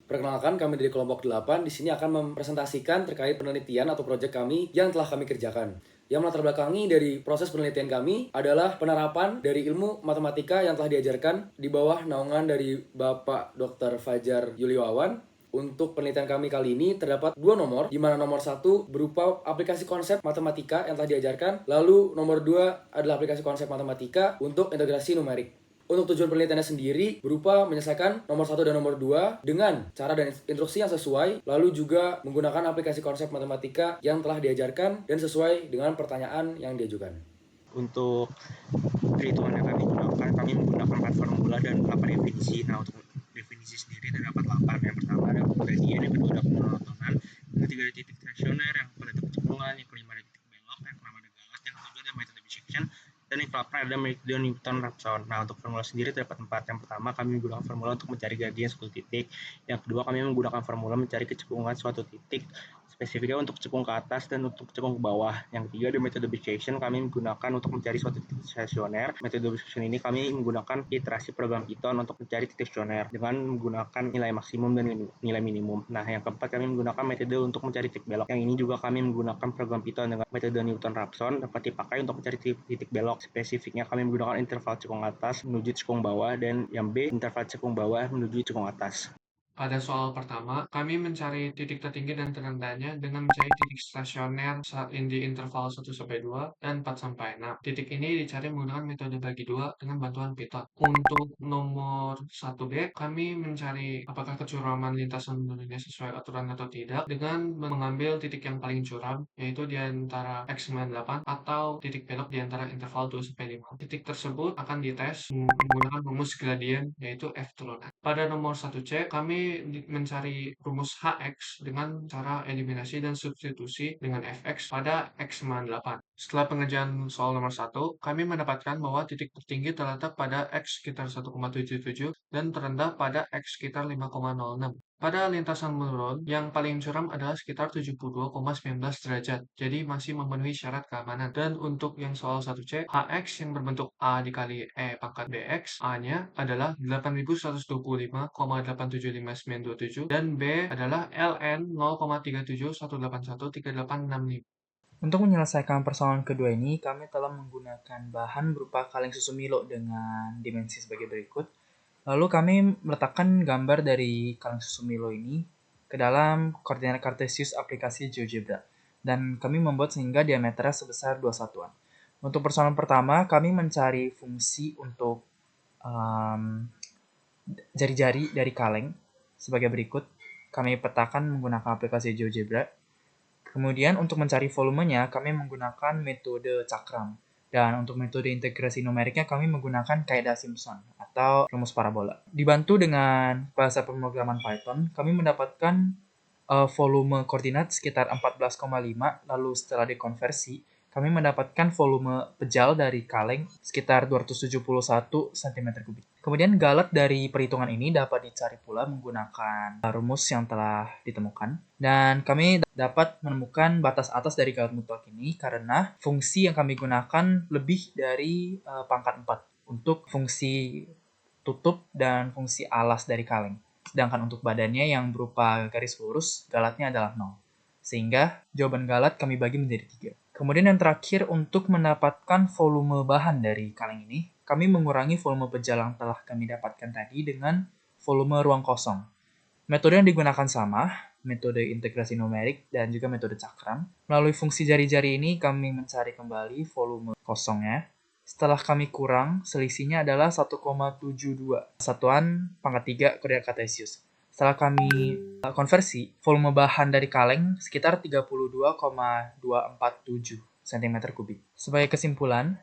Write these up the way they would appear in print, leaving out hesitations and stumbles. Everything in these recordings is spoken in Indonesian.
Perkenalkan, kami dari kelompok 8 di sini akan mempresentasikan terkait penelitian atau proyek kami yang telah kami kerjakan. Yang melatar belakangi dari proses penelitian kami adalah penerapan dari ilmu matematika yang telah diajarkan di bawah naungan dari Bapak Dr. Fajar Yuliawan. Untuk penelitian kami kali ini terdapat 2 nomor, di mana nomor 1 berupa aplikasi konsep matematika yang telah diajarkan, lalu nomor 2 adalah aplikasi konsep matematika untuk integrasi numerik. Untuk tujuan penelitiannya sendiri berupa menyelesaikan nomor 1 dan nomor 2 dengan cara dan instruksi yang sesuai, lalu juga menggunakan aplikasi konsep matematika yang telah diajarkan dan sesuai dengan pertanyaan yang diajukan. Untuk perhitungan yang kami gunakan, kami menggunakan 4 formula dan 8 definisi. Nah, untuk definisi sendiri terdapat 8. Yang pertama ada gradien, yang kedua ada monotonan, yang ketiga ada titik stasioner, yang keempat ada kecepatan, yang kelima ada titik belok, yang keenam ada galat, yang ketujuh ada metode bisection, dan yang ke-8 ada metode Newton-Raphson. Nah, untuk formula sendiri terdapat 4. Yang pertama kami menggunakan formula untuk mencari gradien suatu titik. Yang kedua kami menggunakan formula mencari kecepungan suatu titik, spesifiknya untuk cepung ke atas dan untuk cepung ke bawah. Yang ketiga ada metode bisection, kami menggunakan untuk mencari suatu titik stasioner. Metode bisection ini kami menggunakan iterasi program Python untuk mencari titik stasioner dengan menggunakan nilai maksimum dan nilai minimum. Nah, yang keempat kami menggunakan metode untuk mencari titik belok. Yang ini juga kami menggunakan program Python dengan metode Newton-Raphson dapat dipakai untuk mencari titik belok. Spesifiknya kami menggunakan interval cekung atas menuju cekung bawah, dan yang B interval cekung bawah menuju cekung atas. Pada soal pertama, kami mencari titik tertinggi dan terendahnya dengan mencari titik stasioner di interval 1-2 dan 4-6. Titik ini dicari menggunakan metode bagi dua dengan bantuan Python. Untuk nomor 1B, kami mencari apakah kecuraman lintasan menurunnya sesuai aturan atau tidak dengan mengambil titik yang paling curam, yaitu di antara X98 atau titik belok di antara interval 2-5. Titik tersebut akan dites menggunakan rumus gradien, yaitu F turunan. Pada nomor 1C, kami mencari rumus Hx dengan cara eliminasi dan substitusi dengan Fx pada X98. Setelah pengerjaan soal nomor 1, kami mendapatkan bahwa titik tertinggi terletak pada X sekitar 1,77 dan terendah pada X sekitar 5,06. Pada lintasan menurun, yang paling curam adalah sekitar 72,19 derajat, jadi masih memenuhi syarat keamanan. Dan untuk yang soal 1C, Hx yang berbentuk A dikali E pangkat Bx, A-nya adalah 8125,87597 dan B adalah ln 0,37181386. Untuk menyelesaikan persoalan kedua ini, kami telah menggunakan bahan berupa kaleng susu Milo dengan dimensi sebagai berikut. Lalu kami meletakkan gambar dari kaleng susu Milo ini ke dalam koordinat kartesius aplikasi GeoGebra. Dan kami membuat sehingga diameternya sebesar 2 satuan. Untuk persoalan pertama, kami mencari fungsi untuk jari-jari dari kaleng sebagai berikut. Kami petakan menggunakan aplikasi GeoGebra. Kemudian untuk mencari volumenya, kami menggunakan metode cakram. Dan untuk metode integrasi numeriknya, kami menggunakan kaidah Simpson atau rumus parabola. Dibantu dengan bahasa pemrograman Python, kami mendapatkan volume koordinat sekitar 14,5, lalu setelah dikonversi, kami mendapatkan volume pejal dari kaleng sekitar 271 cm3. Kemudian galet dari perhitungan ini dapat dicari pula menggunakan rumus yang telah ditemukan. Dan kami dapat menemukan batas atas dari galet mutlak ini karena fungsi yang kami gunakan lebih dari pangkat 4 untuk fungsi tutup dan fungsi alas dari kaleng. Sedangkan untuk badannya yang berupa garis lurus, galatnya adalah 0. Sehingga jawaban galat kami bagi menjadi 3. Kemudian yang terakhir, untuk mendapatkan volume bahan dari kaleng ini, kami mengurangi volume pejal yang telah kami dapatkan tadi dengan volume ruang kosong. Metode yang digunakan sama, metode integrasi numerik dan juga metode cakram. Melalui fungsi jari-jari ini, kami mencari kembali volume kosongnya. Setelah kami kurang, selisihnya adalah 1,72 satuan pangkat 3 koordinat kartesius. Setelah kami konversi, volume bahan dari kaleng sekitar 32,247 cm3. Sebagai kesimpulan,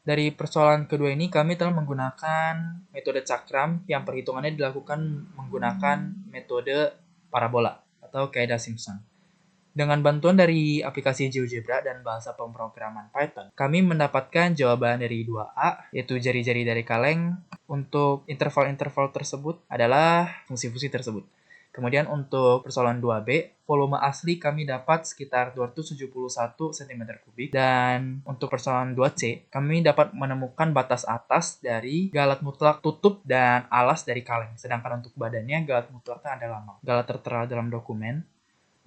dari persoalan kedua ini kami telah menggunakan metode cakram yang perhitungannya dilakukan menggunakan metode parabola atau kaidah Simpson. Dengan bantuan dari aplikasi GeoGebra dan bahasa pemrograman Python, kami mendapatkan jawaban dari 2A, yaitu jari-jari dari kaleng. Untuk interval-interval tersebut adalah fungsi-fungsi tersebut. Kemudian untuk persoalan 2B, volume asli kami dapat sekitar 271 cm3. Dan untuk persoalan 2C, kami dapat menemukan batas atas dari galat mutlak tutup dan alas dari kaleng. Sedangkan untuk badannya galat mutlaknya adalah 0. Galat tertera dalam dokumen.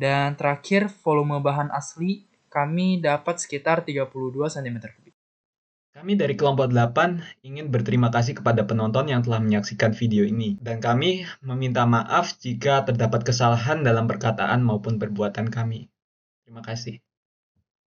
Dan terakhir, volume bahan asli kami dapat sekitar 32 cm3. Kami dari kelompok 8 ingin berterima kasih kepada penonton yang telah menyaksikan video ini, dan kami meminta maaf jika terdapat kesalahan dalam perkataan maupun perbuatan kami. Terima kasih.